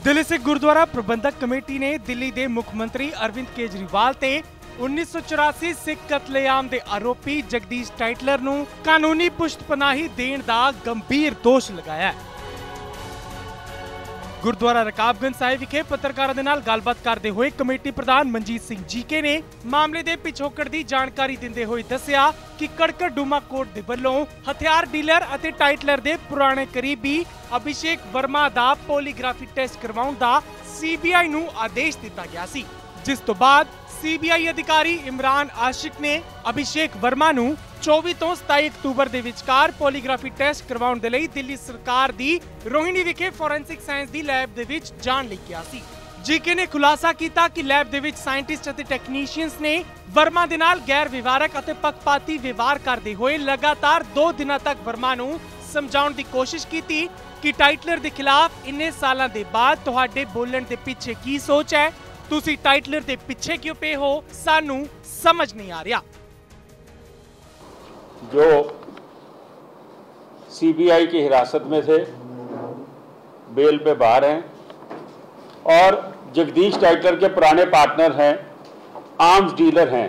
दिल्ली सिख गुरुद्वारा प्रबंधक कमेटी ने दिल्ली के मुख्यमंत्री अरविंद केजरीवाल ते 1984 सिख कतलेआम के आरोपी जगदीश टाइटलर नूं कानूनी पुष्टपनाही देण दा गंभीर दोष लगाया है। गुरुद्वारा रकाबगंज साहिब विखे पत्रकारों के नाल गलबात करते हुए कमेटी प्रधान मनजीत सिंह जीके ने मामले के पिछोकड़ की जानकारी देंदे हुए दस्सिया कि कड़कड़ डूमा कोर्ट दे वल्लों हथियार डीलर अते टाइटलर के पुराने करीबी अभिषेक वर्मा दा पॉलीग्राफी टेस्ट करवाउण दा सीबीआई नूं आदेश दिता गया सी, जिस तो बाद सीबीआई अधिकारी इमरान आशिक ने अभिषेक वर्मा नूं 24 तो 27 अक्तूबर दे विचकार पॉलीग्राफी टेस्ट करवाउण दे लई दिल्ली सरकार दी रोहिणी विखे फोरेंसिक साइंस दी लैब दे विच जाण लई किया सी। जीके ने खुलासा किया कि लैब दे विच साइंटिस्ट अते टैक्नीशियंस ने वर्मा दे नाल गैर विवारक अते पक्षपाती व्यवहार करदे होए लगातार 2 दिनां तक वर्मा नूं समझाउण दी कोशिश की कि टाइटलर दे खिलाफ इन्ने सालां दे बाद तुहाडे बोलण दे पीछे की सोच है, तुसी टाइटलर दे पीछे क्यों पे हो, सानू समझ नहीं आ रहा। जो सीबीआई की हिरासत में थे, बेल पे बाहर हैं और जगदीश टाइटलर के पुराने पार्टनर हैं, आर्म्स डीलर हैं।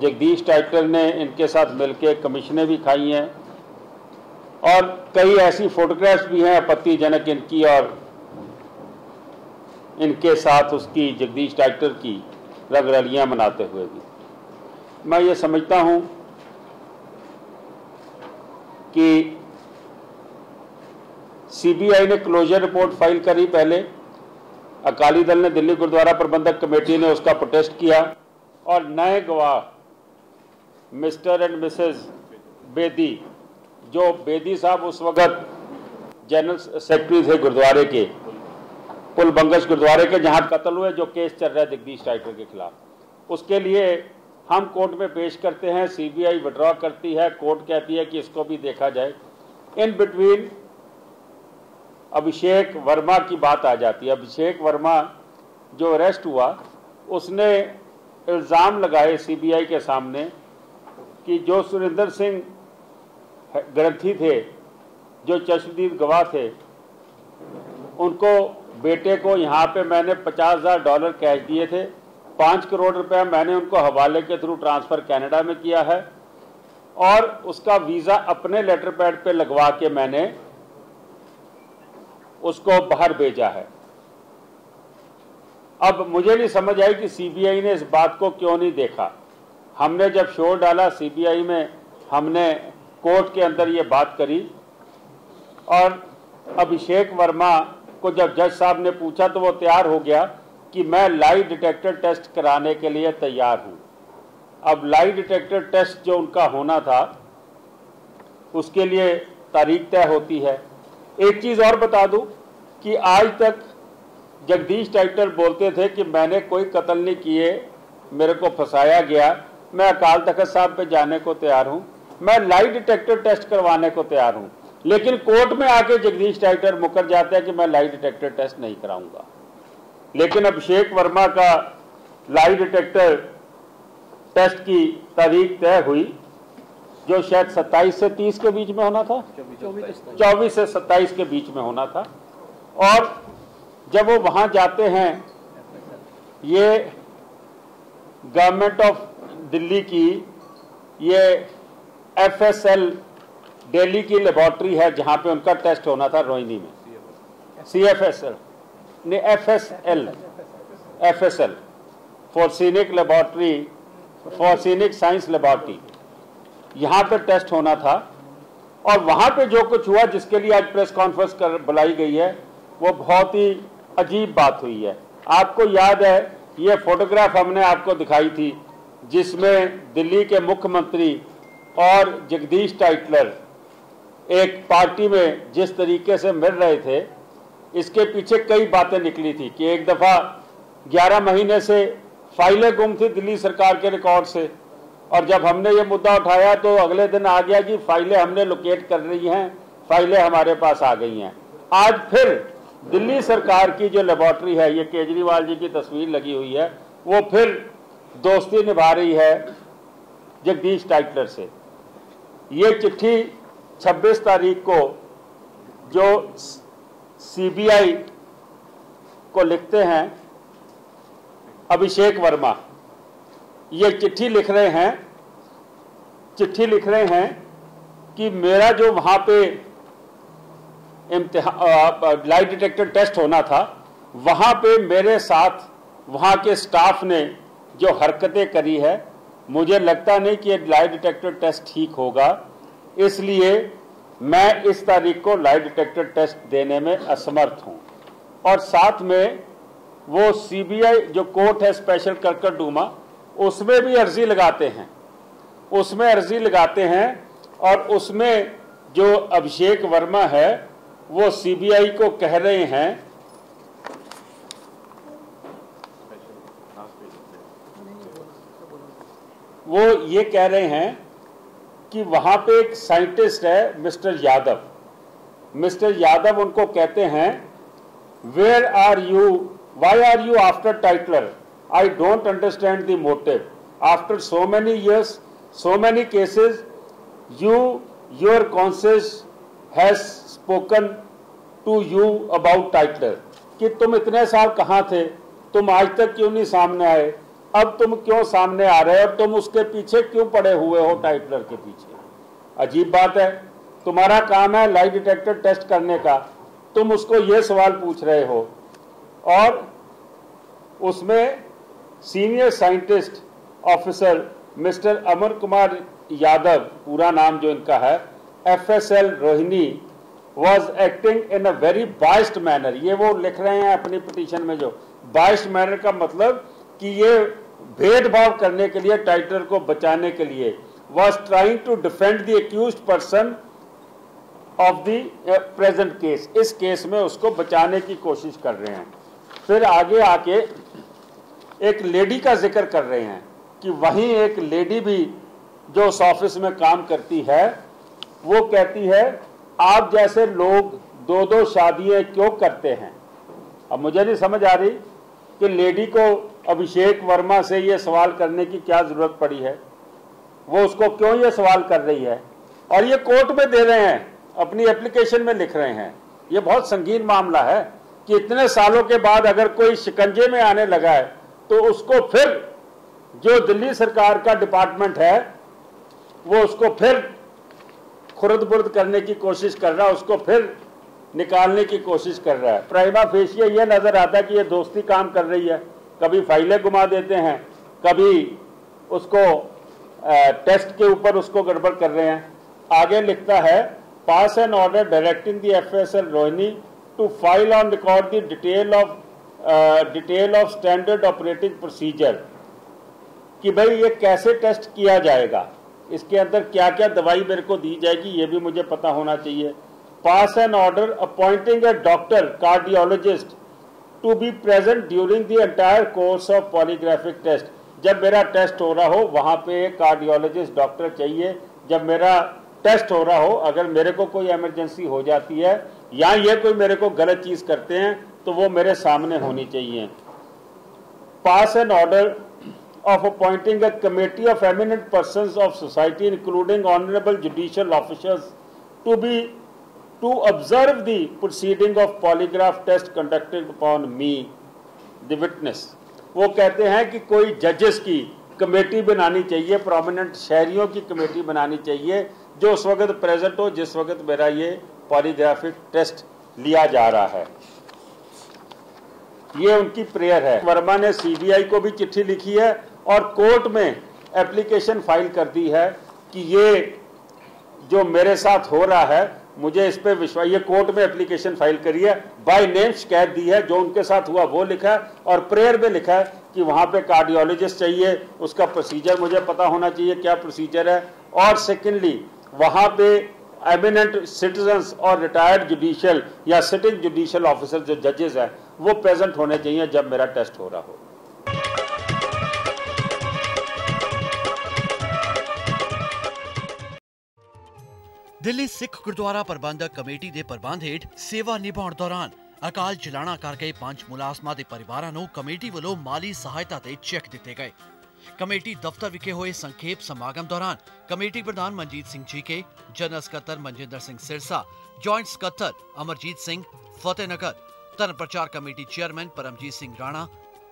जगदीश टाइटलर ने इनके साथ मिलकर कमीशनें भी खाई हैं और कई ऐसी फोटोग्राफ्स भी हैं आपत्तिजनक इनकी और इनके साथ उसकी जगदीश टाइटलर की रंगरलियां मनाते हुए भी। मैं ये समझता हूं कि सीबीआई ने क्लोजर रिपोर्ट फाइल करी पहले, अकाली दल ने दिल्ली गुरुद्वारा प्रबंधक कमेटी ने उसका प्रोटेस्ट किया और नए गवाह मिस्टर एंड मिसेस बेदी, जो बेदी साहब उस वक्त जनरल सेक्रेटरी थे गुरुद्वारे के, पुल बंगश गुरुद्वारे के जहां कत्ल हुए, जो केस चल रहा है जगदीश टाइटलर के खिलाफ, उसके लिए हम कोर्ट में पेश करते हैं। सीबीआई विड्रॉ करती है, कोर्ट कहती है कि इसको भी देखा जाए। इन बिटवीन अभिषेक वर्मा की बात आ जाती है। अभिषेक वर्मा जो अरेस्ट हुआ, उसने इल्ज़ाम लगाए सीबीआई के सामने कि जो सुरेंद्र सिंह ग्रंथी थे, जो चश्मदीद गवाह थे, उनको बेटे को यहाँ पे मैंने $50,000 कैश दिए थे, 5 करोड़ रुपया मैंने उनको हवाले के थ्रू ट्रांसफ़र कनाडा में किया है और उसका वीज़ा अपने लेटर पैड पे लगवा के मैंने उसको बाहर भेजा है। अब मुझे नहीं समझ आई कि सीबीआई ने इस बात को क्यों नहीं देखा। हमने जब शोर डाला सीबीआई में, हमने कोर्ट के अंदर ये बात करी और अभिषेक वर्मा को जब जज साहब ने पूछा तो वो तैयार हो गया कि मैं लाई डिटेक्टर टेस्ट कराने के लिए तैयार हूं। अब लाई डिटेक्टर टेस्ट जो उनका होना था उसके लिए तारीख तय होती है। एक चीज़ और बता दूं कि आज तक जगदीश टाइटलर बोलते थे कि मैंने कोई कत्ल नहीं किए, मेरे को फंसाया गया, मैं अकाल तख्त साहब पे जाने को तैयार हूं, मैं लाई डिटेक्टर टेस्ट करवाने को तैयार हूं। लेकिन कोर्ट में आके जगदीश टाइटलर मुकर जाता है कि मैं लाई डिटेक्टर टेस्ट नहीं कराऊंगा। लेकिन अभिषेक वर्मा का लाई डिटेक्टर टेस्ट की तारीख तय हुई, जो शायद 27 से 30 के बीच में होना था, 24 से 27 के बीच में होना था। और जब वो वहां जाते हैं, ये गवर्नमेंट ऑफ दिल्ली की ये FSL दिल्ली की लेबोरेटरी है जहां पे उनका टेस्ट होना था रोहिणी में, CFSL ने FSL फोर्सिनिक लेबोरेटरी, फोर्सिनिक साइंस लेबोरेटरी, यहाँ पे टेस्ट होना था। और वहाँ पे जो कुछ हुआ, जिसके लिए आज प्रेस कॉन्फ्रेंस बुलाई गई है, वो बहुत ही अजीब बात हुई है। आपको याद है ये फोटोग्राफ हमने आपको दिखाई थी जिसमें दिल्ली के मुख्यमंत्री और जगदीश टाइटलर एक पार्टी में जिस तरीके से मिल रहे थे, इसके पीछे कई बातें निकली थी कि एक दफ़ा 11 महीने से फाइलें गुम थी दिल्ली सरकार के रिकॉर्ड से, और जब हमने ये मुद्दा उठाया तो अगले दिन आ गया कि फाइलें हमने लोकेट कर रही हैं, फाइलें हमारे पास आ गई हैं। आज फिर दिल्ली सरकार की जो लेबोरेटरी है, ये केजरीवाल जी की तस्वीर लगी हुई है, वो फिर दोस्ती निभा रही है जगदीश टाइटलर से। ये चिट्ठी 26 तारीख को जो सीबीआई को लिखते हैं अभिषेक वर्मा, ये चिट्ठी लिख रहे हैं कि मेरा जो वहाँ पे लाइट डिटेक्टर टेस्ट होना था, वहाँ पे मेरे साथ वहाँ के स्टाफ ने जो हरकतें करी है, मुझे लगता नहीं कि ये लाइट डिटेक्टर टेस्ट ठीक होगा, इसलिए मैं इस तारीख को लाइट डिटेक्टर टेस्ट देने में असमर्थ हूँ। और साथ में वो सीबीआई जो कोर्ट है स्पेशल करकरडूमा, उसमें भी अर्जी लगाते हैं और उसमें जो अभिषेक वर्मा है वो सीबीआई को कह रहे हैं, वो ये कह रहे हैं कि वहां पे एक साइंटिस्ट है मिस्टर यादव उनको कहते हैं, where are you, why are you after Tytler, I don't understand the motive, after so many years, so many cases, your conscious has spoken to you about Tytler, कि तुम इतने साल कहाँ थे, तुम आज तक क्यों नहीं सामने आए, अब तुम क्यों सामने आ रहे हो, तुम उसके पीछे क्यों पड़े हुए हो, टाइटलर के पीछे। अजीब बात है, तुम्हारा काम है लाइट डिटेक्टर टेस्ट करने का, तुम उसको ये सवाल पूछ रहे हो। और उसमें senior scientist officer mister Amar Kumar Yadav, पूरा नाम जो इनका है, FSL Rohini, was acting in a very biased manner, ये वो लिख रहे हैं अपनी पिटीशन में, जो बाइस्ड मैनर का मतलब कि ये भेदभाव करने के लिए, टाइटलर को बचाने के लिए, was trying to defend the accused person of the present case, इस केस में उसको बचाने की कोशिश कर रहे हैं। फिर आगे आके एक लेडी का जिक्र कर रहे हैं कि वहीं एक लेडी भी जो उस ऑफिस में काम करती है, वो कहती है आप जैसे लोग 2-2 शादियां क्यों करते हैं। अब मुझे नहीं समझ आ रही कि लेडी को अभिषेक वर्मा से ये सवाल करने की क्या जरूरत पड़ी है, वो उसको क्यों ये सवाल कर रही है, और ये कोर्ट में दे रहे हैं, अपनी एप्लीकेशन में लिख रहे हैं। ये बहुत संगीन मामला है कि इतने सालों के बाद अगर कोई शिकंजे में आने लगा है तो उसको फिर जो दिल्ली सरकार का डिपार्टमेंट है वो उसको फिर खुर्द-बुर्द करने की कोशिश कर रहा है, उसको फिर निकालने की कोशिश कर रहा है। प्राइमा फेशिया ये नजर आता है कि ये दोस्ती काम कर रही है, कभी फाइलें घुमा देते हैं, कभी उसको टेस्ट के ऊपर उसको गड़बड़ कर रहे हैं। आगे लिखता है, pass an order directing the FSL Rohini to file on record the detail of standard operating procedure, कि भाई ये कैसे टेस्ट किया जाएगा, इसके अंदर क्या क्या दवाई मेरे को दी जाएगी, ये भी मुझे पता होना चाहिए। Pass an order appointing a doctor cardiologist to be present during the entire course of polygraphic test, जब मेरा टेस्ट हो रहा हो वहाँ पे एक कार्डियोलॉजिस्ट डॉक्टर चाहिए, जब मेरा टेस्ट हो रहा हो, अगर मेरे को कोई इमरजेंसी हो जाती है या ये कोई मेरे को गलत चीज करते हैं तो वो मेरे सामने होनी चाहिए। Pass an order of appointing a committee of eminent persons of society including honorable judicial officers to observe the proceeding of polygraph test conducted upon me the witness। वो कहते हैं कि कोई जजेस की कमेटी बनानी चाहिए, प्रोमिनेंट शहरियों की कमेटी बनानी चाहिए जो उस वक्त प्रेजेंट हो जिस वक्त मेरा ये पॉलीग्राफिक टेस्ट लिया जा रहा है। ये उनकी प्रेयर है। वर्मा ने सीबीआई को भी चिट्ठी लिखी है और कोर्ट में एप्लीकेशन फाइल कर दी है कि ये जो मेरे साथ हो रहा है मुझे इस पे विश्वास, ये कोर्ट में एप्लीकेशन फाइल करी है, बाय नेम शिकायत दी है, जो उनके साथ हुआ वो लिखा है और प्रेयर में लिखा है कि वहाँ पे कार्डियोलॉजिस्ट चाहिए, उसका प्रोसीजर मुझे पता होना चाहिए क्या प्रोसीजर है, और सेकेंडली वहाँ पे एमिनेंट सिटीजन्स और रिटायर्ड जुडिशियल या सिटिंग जुडिशियल ऑफिसर जो जजेस हैं वो प्रेजेंट होने चाहिए जब मेरा टेस्ट हो रहा हो। दिल्ली सिख गुरुद्वारा प्रबंधक कमेटी ਦੇ ਪ੍ਰਬੰਧ ਹੇਠ ਸੇਵਾ ਨਿਭਾਉਣ ਦੌਰਾਨ ਅਕਾਲ ਚਲਾਣਾ ਕਰ ਗਏ 5 ਮੁਲਾਜ਼ਮਾਂ ਦੇ ਪਰਿਵਾਰਾਂ ਨੂੰ ਕਮੇਟੀ ਵੱਲੋਂ ਮਾਲੀ ਸਹਾਇਤਾ ਤੇ ਚੈੱਕ ਦਿੱਤੇ ਗਏ। ਕਮੇਟੀ ਦਫ਼ਤਰ ਵਿਖੇ ਹੋਏ ਸੰਖੇਪ ਸਮਾਗਮ ਦੌਰਾਨ ਕਮੇਟੀ ਪ੍ਰਧਾਨ ਮਨਜੀਤ ਸਿੰਘ ਜੀਕੇ, ਜਨਰਲ ਸਕੱਤਰ ਮਨਜਿੰਦਰ ਸਿੰਘ ਸਿਰਸਾ, ਜੁਆਇੰਟ ਸਕੱਤਰ ਅਮਰਜੀਤ ਸਿੰਘ, ਫਤਿਹਨਗਰ, ਧਰਮ ਪ੍ਰਚਾਰ ਕਮੇਟੀ ਚੇਅਰਮੈਨ ਪਰਮਜੀਤ ਸਿੰਘ ਰਾਣਾ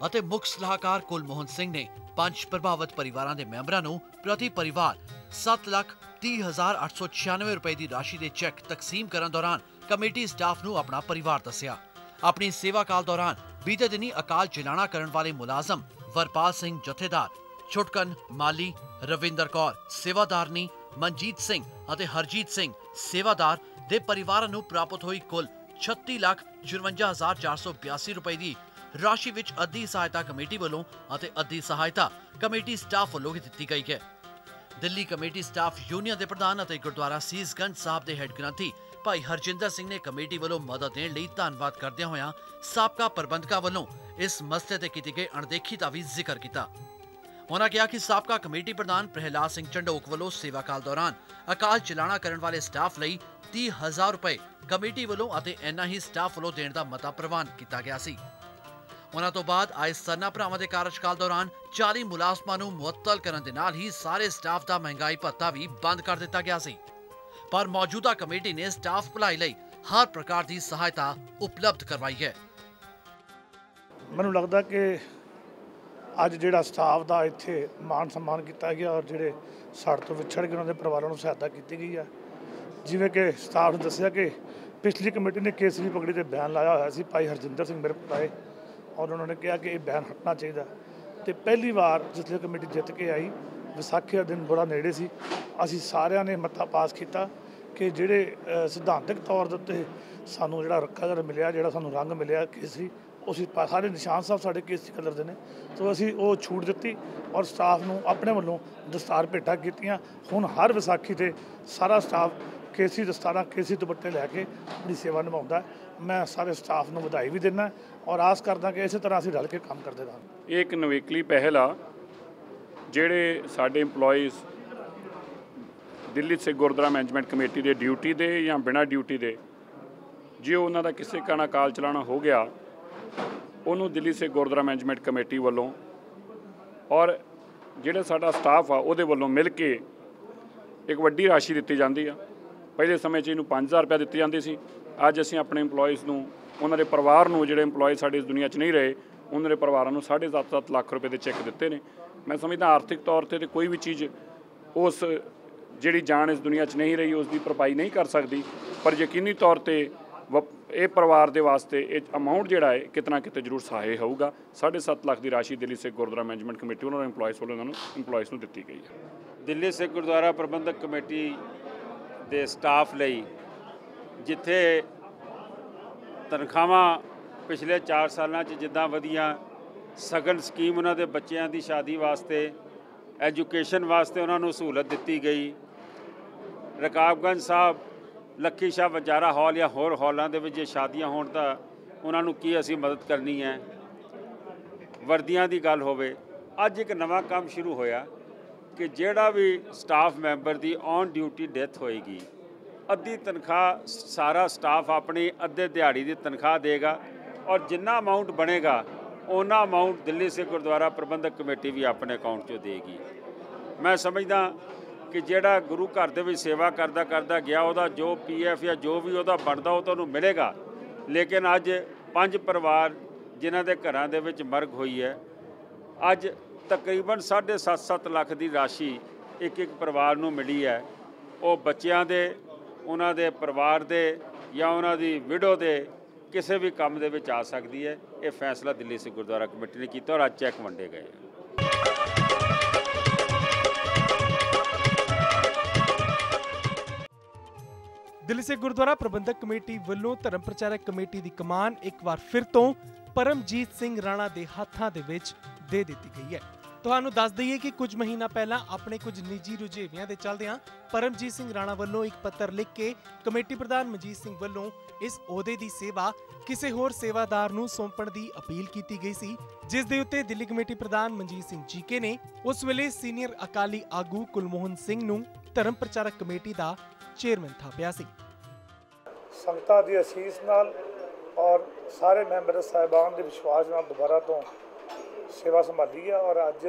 ਅਤੇ ਮੁੱਖ ਸਲਾਹਕਾਰ ਕੁਲਮੋਹਨ ਸਿੰਘ ਨੇ 5 ਪ੍ਰਭਾਵਿਤ ਪਰਿਵਾਰਾਂ ਦੇ ਮੈਂਬਰਾਂ ਨੂੰ ਪ੍ਰਤੀ ਪਰਿਵਾਰ 7,30,896 ਰੁਪਏ ਦੀ ਰਾਸ਼ੀ ਦੇ ਚੈੱਕ ਤਕਸੀਮ ਕਰਨ ਦੌਰਾਨ ਕਮੇਟੀ ਸਟਾਫ ਨੂੰ ਆਪਣਾ ਪਰਿਵਾਰ ਦੱਸਿਆ। ਆਪਣੀ ਸੇਵਾ ਕਾਲ ਦੌਰਾਨ ਬੀਤੇ ਦਿਨੀ ਅਕਾਲ ਚਲਾਣਾ ਕਰਨ ਵਾਲੇ ਮੁਲਾਜ਼ਮ ਵਰਪਾਲ ਸਿੰਘ ਜਥੇਦਾਰ, ਛੁਟਕਨ ਮਾਲੀ, ਰਵਿੰਦਰ ਕੌਰ ਸੇਵਾਦਾਰਨੀ, ਮਨਜੀਤ ਸਿੰਘ ਅਤੇ ਹਰਜੀਤ ਸਿੰਘ ਸੇਵਾਦਾਰ ਦੇ ਪਰਿਵਾਰਾਂ ਨੂੰ ਪ੍ਰਾਪਤ ਹੋਈ ਕੁੱਲ 36,54,482 ਰੁਪਏ ਦੀ ਰਾਸ਼ੀ ਵਿੱਚ ਅੱਧੀ ਸਹਾਇਤਾ ਕਮੇਟੀ ਵੱਲੋਂ ਅਤੇ ਅੱਧੀ ਸਹਾਇਤਾ ਕਮੇਟੀ ਸਟਾਫ ਵੱਲੋਂ ਦਿੱਤੀ ਗਈ ਹੈ। ਦਿੱਲੀ ਕਮੇਟੀ ਸਟਾਫ ਯੂਨੀਅਨ ਦੇ ਪ੍ਰਧਾਨ ਅਤੇ ਗੁਰਦੁਆਰਾ ਸੀਸਗੰਜ ਸਾਹਿਬ ਦੇ ਹੈੱਡ ਗ੍ਰੰਥੀ ਭਾਈ ਹਰਜਿੰਦਰ ਸਿੰਘ ਨੇ ਕਮੇਟੀ ਵੱਲੋਂ ਮਦਦ ਦੇਣ ਲਈ ਧੰਨਵਾਦ ਕਰਦਿਆਂ ਹੋਇਆਂ ਸਾਬਕਾ ਪ੍ਰਬੰਧਕਾਂ ਵੱਲੋਂ ਇਸ ਮਸਲੇ ਤੇ ਕੀਤੀ ਗਈ ਅਣਦੇਖੀ ਦਾ ਵੀ ਜ਼ਿਕਰ ਕੀਤਾ। ਉਨ੍ਹਾਂ ਕਿਹਾ ਕਿ ਸਾਬਕਾ ਕਮੇਟੀ ਪ੍ਰਧਾਨ ਪ੍ਰਹਿਲਾਦ ਸਿੰਘ ਚੰਡੋਕ ਵੱਲੋਂ ਸੇਵਾ ਕਾਲ ਦੌਰਾਨ ਅਕਾਲ ਚਲਾਣਾ ਕਰਨ ਵਾਲੇ ਸਟਾਫ ਲਈ 30,000 ਰੁਪਏ ਕਮੇਟੀ ਵੱਲੋਂ ਅਤੇ ਇੰਨਾ ਹੀ ਸਟਾਫ ਵੱਲੋਂ ਦੇਣ ਦਾ ਮਤਾ ਪ੍ਰਵਾਨ ਕੀਤਾ ਗਿਆ ਸੀ। ਉਨ੍ਹਾਂ ਤੋਂ ਬਾਅਦ ਆਏ ਸਰਨਾ ਭਰਾਵਾਂ ਦੇ ਕਾਰਜਕਾਲ ਦੌਰਾਨ 40 ਮੁਲਾਜ਼ਮਾਂ ਨੂੰ ਮੁਅੱਤਲ ਕਰਨ ਦੇ ਨਾਲ ਹੀ ਸਾਰੇ ਸਟਾਫ ਦਾ ਮਹਿੰਗਾਈ ਭੱਤਾ ਵੀ ਬੰਦ ਕਰ ਦਿੱਤਾ ਗਿਆ ਸੀ। ਪਰ ਮੌਜੂਦਾ ਕਮੇਟੀ ਨੇ ਸਟਾਫ ਭਲਾਈ ਲਈ ਹਰ ਪ੍ਰਕਾਰ ਦੀ ਸਹਾਇਤਾ ਉਪਲਬਧ ਕਰਵਾਈ ਹੈ। ਮੈਨੂੰ ਲੱਗਦਾ ਕਿ ਅੱਜ ਜਿਹੜਾ ਸਟਾਫ ਦਾ ਇੱਥੇ ਮਾਨ ਸਨਮਾਨ ਕੀਤਾ ਗਿਆ ਔਰ ਜਿਹੜੇ ਸਾਡੇ ਤੋਂ ਵਿਛੜ ਗਏ ਉਹਨਾਂ ਦੇ ਪਰਿਵਾਰਾਂ ਨੂੰ ਸਹਾਇਤਾ ਕੀਤੀ ਗਈ ਹੈ। ਜਿਵੇਂ ਕਿ ਸਟਾਫ ਨੇ ਦੱਸਿਆ ਕਿ ਪਿਛਲੀ ਕਮੇਟੀ ਨੇ ਕੇਸਰੀ ਪਗੜੀ ਤੇ ਬਿਆਨ ਲਾਇਆ ਹੋਇਆ ਸੀ, ਭਾਈ ਹਰਜਿੰਦਰ ਸਿੰਘ ਮੇਰੇ ਕੋਲ ਆਏ ਔਰ ਉਹਨਾਂ ਨੇ ਕਿਹਾ ਕਿ ਇਹ ਬਿਆਨ ਹਟਣਾ ਚਾਹੀਦਾ। ਤੇ ਪਹਿਲੀ ਵਾਰ ਜਿਸਲੇ ਕਮੇਟੀ ਜਿੱਤ ਕੇ ਆਈ, ਵਿਸਾਖੀ ਦਾ ਦਿਨ ਬੜਾ ਨੇੜੇ ਸੀ, ਅਸੀਂ ਸਾਰਿਆਂ ਨੇ ਮਤਾ ਪਾਸ ਕੀਤਾ ਕਿ ਜਿਹੜੇ ਸਿਧਾਂਤਕ ਤੌਰ ਦੇ ਉੱਤੇ ਸਾਨੂੰ ਜਿਹੜਾ ਰੱਖਾ ਜਿਹੜਾ ਮਿਲਿਆ, ਜਿਹੜਾ ਸਾਨੂੰ ਰੰਗ ਮਿਲਿਆ ਕੇਸਰੀ, ਅਸੀਂ ਸਾਰੇ ਨਿਸ਼ਾਨ ਸਾਹਿਬ ਸਾਡੇ ਕੇਸਰੀ ਕਲਰ ਦੇ ਨੇ, ਤਾਂ ਅਸੀਂ ਉਹ ਛੂਟ ਦਿੱਤੀ ਔਰ ਸਟਾਫ ਨੂੰ ਆਪਣੇ ਵੱਲੋਂ ਦਸਤਾਰ ਭੇਟਾਂ ਕੀਤੀਆਂ। ਹੁਣ ਹਰ ਵਿਸਾਖੀ 'ਤੇ ਸਾਰਾ ਸਟਾਫ ਕੇਸਰੀ ਦਸਤਾਰਾਂ, ਕੇਸਰੀ ਦੁਪੱਟੇ ਲੈ ਕੇ ਆਪਣੀ ਸੇਵਾ ਨਿਭਾਉਂਦਾ। ਮੈਂ ਸਾਰੇ ਸਟਾਫ ਨੂੰ ਵਧਾਈ ਵੀ ਦਿੰਦਾ ਔਰ ਆਸ ਕਰਦਾ ਕਿ ਇਸੇ ਤਰ੍ਹਾਂ ਅਸੀਂ ਰਲ ਕੇ ਕੰਮ ਕਰਦੇ ਰਹਾਂਗੇ। ਇਹ ਇੱਕ ਨਵੇਕਲੀ ਪਹਿਲ ਆ, ਜਿਹੜੇ ਸਾਡੇ employees Delhi Sikh Gurdwara management committee ਦੇ ਡਿਊਟੀ ਦੇ ਜਾਂ ਬਿਨਾਂ ਡਿਊਟੀ ਦੇ, ਜੇ ਉਹਨਾਂ ਦਾ ਕਿਸੇ ਕਾਰਨ ਅਕਾਲ ਚਲਾਣਾ ਹੋ ਗਿਆ, ਉਹਨੂੰ ਦਿੱਲੀ ਸਿੱਖ ਗੁਰਦੁਆਰਾ ਮੈਨੇਜਮੈਂਟ ਕਮੇਟੀ ਵੱਲੋਂ ਔਰ ਜਿਹੜਾ ਸਾਡਾ ਸਟਾਫ ਆ ਉਹਦੇ ਵੱਲੋਂ ਮਿਲ ਕੇ ਇੱਕ ਵੱਡੀ ਰਾਸ਼ੀ ਦਿੱਤੀ ਜਾਂਦੀ ਆ। ਪਹਿਲੇ ਸਮੇਂ 'ਚ ਇਹਨੂੰ 5,000 ਰੁਪਏ ਦਿੱਤੀ ਜਾਂਦੀ ਸੀ। ਅੱਜ ਅਸੀਂ ਆਪਣੇ ਇੰਪਲੋਈਜ਼ ਨੂੰ, ਉਹਨਾਂ ਦੇ ਪਰਿਵਾਰ ਨੂੰ, ਜਿਹੜੇ ਇੰਪਲੋਈ ਸਾਡੇ ਇਸ ਦੁਨੀਆ 'ਚ ਨਹੀਂ ਰਹੇ, ਉਹਨਾਂ ਦੇ ਪਰਿਵਾਰਾਂ ਨੂੰ 7.5 ਲੱਖ ਰੁਪਏ ਦੇ ਚੈੱਕ ਦਿੱਤੇ ਨੇ। ਮੈਂ ਸਮਝਦਾ ਆਰਥਿਕ ਤੌਰ 'ਤੇ ਕੋਈ ਵੀ ਚੀਜ਼ ਉਸ ਜਿਹੜੀ ਜਾਨ ਇਸ ਦੁਨੀਆ 'ਚ ਨਹੀਂ ਰਹੀ ਉਸ ਦੀ ਭਰਪਾਈ ਨਹੀਂ ਕਰ ਸਕਦੀ, ਪਰ ਯਕੀਨੀ ਤੌਰ 'ਤੇ ਇਹ ਪਰਿਵਾਰ ਦੇ ਵਾਸਤੇ ਇਹ ਅਮਾਊਂਟ ਜਿਹੜਾ ਹੈ ਕਿਤਨਾ ਕਿਤੇ ਜ਼ਰੂਰ ਸਹਾਇ ਹੋਊਗਾ। 7.5 ਲੱਖ ਦੀ ਰਾਸ਼ੀ ਦਿੱਲੀ ਸਿੱਖ ਗੁਰਦੁਆਰਾ ਮੈਨੇਜਮੈਂਟ ਕਮੇਟੀ ਉਹਨਾਂ ਨੂੰ ਇੰਪਲੋਈਜ਼ ਵੱਲੋਂ ਉਹਨਾਂ ਨੂੰ ਇੰਪਲੋਈਜ਼ ਨੂੰ ਦਿੱਤੀ ਗਈ ਹੈ। ਦਿੱਲੀ ਸਿੱਖ ਗੁਰਦੁਆਰਾ ਪ੍ਰਬੰਧਕ ਕਮੇਟੀ ਦੇ ਸਟਾਫ ਲਈ ਜਿੱਥੇ ਤਨਖਾਹਾਂ ਪਿਛਲੇ 4 ਸਾਲਾਂ 'ਚ ਜਿੱਦਾਂ ਵਧੀਆਂ, ਸਗਨ ਸਕੀਮ ਉਹਨਾਂ ਦੇ ਬੱਚਿਆਂ ਦੀ ਸ਼ਾਦੀ ਵਾਸਤੇ, ਐਜੂਕੇਸ਼ਨ ਵਾਸਤੇ ਉਹਨਾਂ ਨੂੰ ਸਹੂਲਤ ਦਿੱਤੀ ਗਈ। ਰਕਾਬਗੰਜ ਸਾਹਿਬ, ਲੱਖੀ ਸ਼ਾਹ ਵਜਾਰਾ ਹਾਲ ਜਾਂ ਹੋਰ ਹਾਲਾਂ ਦੇ ਵਿੱਚ ਜੇ ਸ਼ਾਦੀਆਂ ਹੋਣ ਤਾਂ ਉਹਨਾਂ ਨੂੰ ਕੀ ਅਸੀਂ ਮਦਦ ਕਰਨੀ ਹੈ। ਵਰਦੀਆਂ ਦੀ ਗੱਲ ਹੋਵੇ, ਅੱਜ ਇੱਕ ਨਵਾਂ ਕੰਮ ਸ਼ੁਰੂ ਹੋਇਆ ਕਿ ਜਿਹੜਾ ਵੀ staff member the on duty death ਹੋਏਗੀ, ਅੱਧੀ ਤਨਖਾਹ ਸਾਰਾ ਸਟਾਫ ਆਪਣੀ ਅੱਧੇ ਦਿਹਾੜੀ ਦੀ ਤਨਖਾਹ ਦੇਗਾ ਔਰ ਜਿੰਨਾ ਅਮਾਊਂਟ ਬਣੇਗਾ ਉਹਨਾਂ ਅਮਾਊਂਟ ਦਿੱਲੀ ਸਿੱਖ ਗੁਰਦੁਆਰਾ ਪ੍ਰਬੰਧਕ ਕਮੇਟੀ ਵੀ ਆਪਣੇ ਅਕਾਊਂਟ 'ਚੋਂ ਦੇਗੀ। ਮੈਂ ਸਮਝਦਾ ਕਿ ਜਿਹੜਾ ਗੁਰੂ ਘਰ ਦੇ ਵਿੱਚ ਸੇਵਾ ਕਰਦਾ ਗਿਆ, ਉਹਦਾ ਜੋ PF ਜਾਂ ਜੋ ਵੀ ਉਹਦਾ ਬਣਦਾ ਉਹ ਤੁਹਾਨੂੰ ਮਿਲੇਗਾ। ਲੇਕਿਨ ਅੱਜ 5 ਪਰਿਵਾਰ ਜਿਨ੍ਹਾਂ ਦੇ ਘਰਾਂ ਦੇ ਵਿੱਚ ਮਰਗ ਹੋਈ ਹੈ, ਅੱਜ ਤਕਰੀਬਨ 7.5 ਲੱਖ ਦੀ ਰਾਸ਼ੀ ਇੱਕ ਪਰਿਵਾਰ ਨੂੰ ਮਿਲੀ ਹੈ। ਉਹ ਬੱਚਿਆਂ ਦੇ, ਉਹਨਾਂ ਦੇ ਪਰਿਵਾਰ ਦੇ ਜਾਂ ਉਹਨਾਂ ਦੀ ਵਿਡੋ ਦੇ ਕਿਸੇ ਵੀ ਕੰਮ ਦੇ ਵਿੱਚ ਆ ਸਕਦੀ ਹੈ। ਇਹ ਫੈਸਲਾ ਦਿੱਲੀ ਸਿੱਖ ਗੁਰਦੁਆਰਾ ਕਮੇਟੀ ਨੇ ਕੀਤਾ ਔਰ ਅੱਜ ਚੈੱਕ ਵੰਡੇ ਗਏ। ਦਿੱਲੀ ਸਿੱਖ ਗੁਰਦੁਆਰਾ ਪ੍ਰਬੰਧਕ ਕਮੇਟੀ ਵੱਲੋਂ ਧਰਮ ਪ੍ਰਚਾਰਕ ਕਮੇਟੀ ਦੀ ਕਮਾਨ ਇੱਕ ਵਾਰ ਫਿਰ ਤੋਂ ਪਰਮਜੀਤ ਸਿੰਘ ਰਾਣਾ ਦੇ ਹੱਥਾਂ ਦੇ ਵਿੱਚ ਦੇ ਦਿੱਤੀ ਗਈ ਹੈ। ਤੁਹਾਨੂੰ ਦੱਸ ਦਈਏ ਕਿ ਕੁਝ ਮਹੀਨਾ ਪਹਿਲਾਂ ਆਪਣੇ ਕੁਝ ਨਿੱਜੀ ਰੁਝੇਵਿਆਂ ਦੇ ਚੱਲਦਿਆਂ ਪਰਮਜੀਤ ਸਿੰਘ ਰਾਣਾ ਵੱਲੋਂ ਇੱਕ ਪੱਤਰ ਲਿਖ ਕੇ ਕਮੇਟੀ ਪ੍ਰਧਾਨ ਮਨਜੀਤ ਸਿੰਘ ਵੱਲੋਂ ਇਸ ਅਹੁਦੇ ਦੀ ਸੇਵਾ ਕਿਸੇ ਹੋਰ ਸੇਵਾਦਾਰ ਨੂੰ ਸੌਂਪਣ ਦੀ ਅਪੀਲ ਕੀਤੀ ਗਈ ਸੀ, ਜਿਸ ਦੇ ਉੱਤੇ ਦਿੱਲੀ ਕਮੇਟੀ ਪ੍ਰਧਾਨ ਮਨਜੀਤ ਸਿੰਘ ਜੀਕੇ ਨੇ ਉਸ ਵੇਲੇ ਸੀਨੀਅਰ ਅਕਾਲੀ ਆਗੂ ਕੁਲਮੋਹਨ ਸਿੰਘ ਨੂੰ ਧਰਮ ਪ੍ਰਚਾਰਕ ਕਮੇਟੀ ਦਾ ਚੇਅਰਮੈਨ ਥਾਪਿਆ ਸੀ। ਸੰਗਤਾਂ ਦੀ ਅਸੀਸ ਨਾਲ ਔਰ ਸਾਰੇ ਮੈਂਬਰ ਸਾਹਿਬਾਨ ਦੇ ਵਿਸ਼ਵਾਸ ਨਾਲ ਦੁਬਾਰਾ ਤੋਂ ਸੇਵਾ ਸੰਭਾਲੀ ਹੈ ਔਰ ਅੱਜ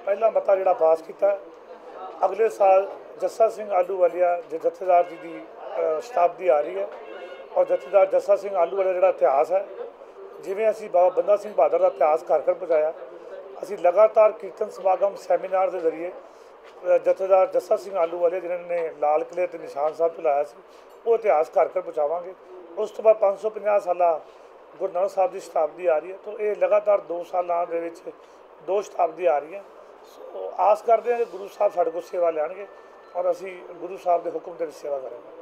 ਪਹਿਲਾ ਮਤਾ ਜਿਹੜਾ ਪਾਸ ਕੀਤਾ, ਅਗਲੇ ਸਾਲ ਜੱਸਾ ਸਿੰਘ ਆਲੂਵਾਲੀਆ ਜਥੇਦਾਰ ਜੀ ਦੀ ਸ਼ਤਾਬਦੀ ਆ ਰਹੀ ਹੈ ਔਰ ਜਥੇਦਾਰ ਜੱਸਾ ਸਿੰਘ ਆਹਲੂਵਾਲੀਆ ਜਿਹੜਾ ਇਤਿਹਾਸ ਹੈ, ਜਿਵੇਂ ਅਸੀਂ ਬਾਬਾ ਬੰਦਾ ਸਿੰਘ ਬਹਾਦਰ ਦਾ ਇਤਿਹਾਸ ਘਰ ਘਰ ਪਹੁੰਚਾਇਆ, ਅਸੀਂ ਲਗਾਤਾਰ ਕੀਰਤਨ ਸਮਾਗਮ ਸੈਮੀਨਾਰ ਦੇ ਜ਼ਰੀਏ ਜਥੇਦਾਰ ਜੱਸਾ ਸਿੰਘ ਆਹਲੂਵਾਲੀਆ ਜਿਨ੍ਹਾਂ ਨੇ ਲਾਲ ਕਿਲ੍ਹੇ ਤੇ ਨਿਸ਼ਾਨ ਸਾਹਿਬ ਚਲਾਇਆ ਸੀ, ਉਹ ਇਤਿਹਾਸ ਘਰ ਘਰ ਪਹੁੰਚਾਵਾਂਗੇ। ਉਸ ਤੋਂ ਬਾਅਦ 550 ਸਾਲਾ ਗੁਰੂ ਨਾਨਕ ਸਾਹਿਬ ਦੀ ਸ਼ਤਾਬਦੀ ਆ ਰਹੀ ਹੈ, ਤਾਂ ਇਹ ਲਗਾਤਾਰ 2 ਸਾਲਾਂ ਦੇ ਵਿੱਚ 2 ਸ਼ਤਾਬਦੀ ਆ ਰਹੀਆਂ। ਸੋ ਆਸ ਕਰਦੇ ਹਾਂ ਕਿ ਗੁਰੂ ਸਾਹਿਬ ਸਾਡੇ ਕੋਲ ਸੇਵਾ ਲੈਣਗੇ ਔਰ ਅਸੀਂ ਗੁਰੂ ਸਾਹਿਬ ਦੇ ਹੁਕਮ ਦੇ ਵਿੱਚ ਸੇਵਾ ਕਰਾਂਗੇ।